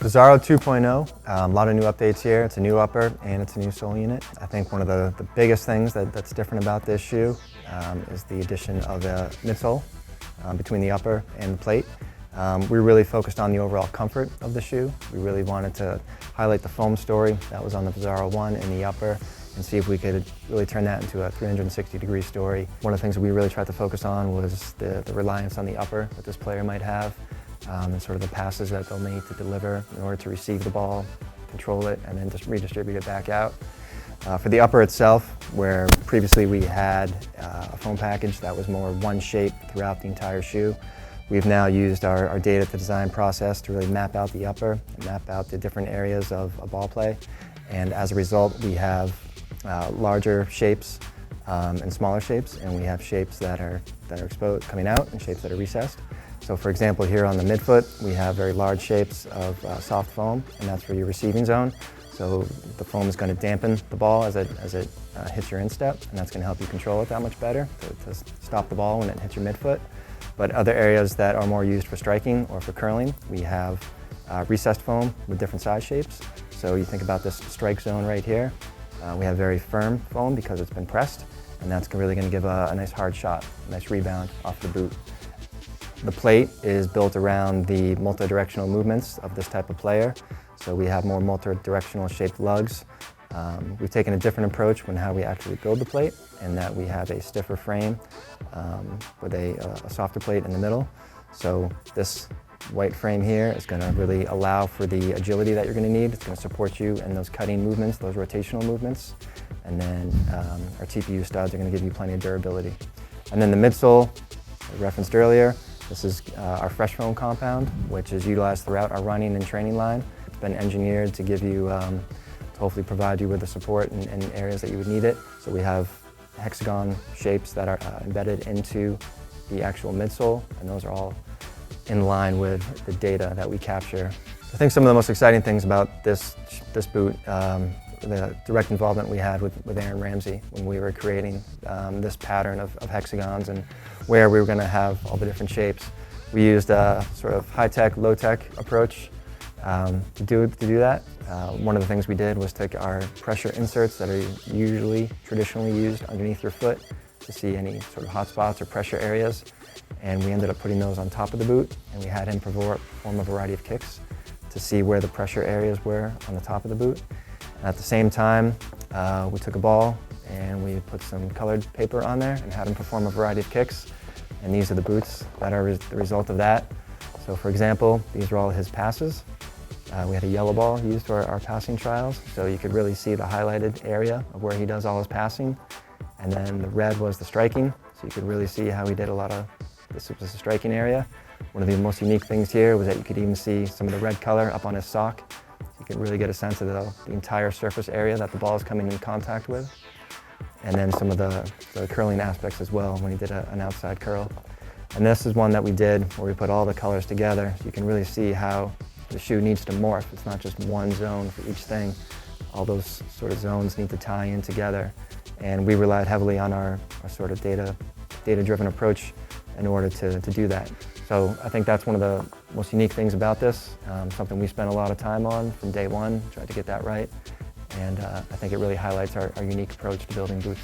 Visaro 2.0, a lot of new updates here. It's a new upper and it's a new sole unit. I think one of the biggest things that's different about this shoe is the addition of a midsole between the upper and the plate. We really focused on the overall comfort of the shoe. We really wanted to highlight the foam story that was on the Visaro 1 in the upper and see if we could really turn that into a 360-degree story. One of the things that we really tried to focus on was the reliance on the upper that this player might have. And sort of the passes that they'll need to deliver in order to receive the ball, control it, and then just redistribute it back out. For the upper itself, where previously we had a foam package that was more one shape throughout the entire shoe, we've now used our data to design process to really map out the upper and map out the different areas of ball play. And as a result, we have larger shapes and smaller shapes, and we have shapes that are exposed coming out and shapes that are recessed. So for example, here on the midfoot, we have very large shapes of soft foam, and that's for your receiving zone. So the foam is going to dampen the ball as it hits your instep, and that's going to help you control it that much better to stop the ball when it hits your midfoot. But other areas that are more used for striking or for curling, we have recessed foam with different size shapes. So you think about this strike zone right here. We have very firm foam because it's been pressed, and that's really going to give a nice hard shot, a nice rebound off the boot. The plate is built around the multi-directional movements of this type of player. So we have more multi-directional shaped lugs. We've taken a different approach when how we actually build the plate, in that we have a stiffer frame with a softer plate in the middle. So this white frame here is going to really allow for the agility that you're going to need. It's going to support you in those cutting movements, those rotational movements. And then our TPU studs are going to give you plenty of durability. And then the midsole, I referenced earlier, this is our fresh foam compound, which is utilized throughout our running and training line. It's been engineered to give you, to hopefully provide you with the support in areas that you would need it. So we have hexagon shapes that are embedded into the actual midsole, and those are all in line with the data that we capture. I think some of the most exciting things about this boot, the direct involvement we had with Aaron Ramsey when we were creating this pattern of hexagons and where we were going to have all the different shapes. We used a sort of high-tech, low-tech approach to do that. One of the things we did was take our pressure inserts that are traditionally used underneath your foot to see any sort of hot spots or pressure areas, and we ended up putting those on top of the boot, and we had him perform a variety of kicks to see where the pressure areas were on the top of the boot. And at the same time, we took a ball and we put some colored paper on there and had him perform a variety of kicks. And these are the boots that are the result of that. So for example, these are all his passes. We had a yellow ball used for our passing trials, so you could really see the highlighted area of where he does all his passing. And then the red was the striking, so you could really see how he did a lot of, this was the striking area. One of the most unique things here was that you could even see some of the red color up on his sock. You could really get a sense of the entire surface area that the ball is coming in contact with. And then some of the curling aspects as well when he did an outside curl. And this is one that we did where we put all the colors together. So you can really see how the shoe needs to morph. It's not just one zone for each thing. All those sort of zones need to tie in together. And we relied heavily on our sort of data-driven approach in order to do that. So I think that's one of the most unique things about this, something we spent a lot of time on from day one, tried to get that right. And I think it really highlights our unique approach to building boots.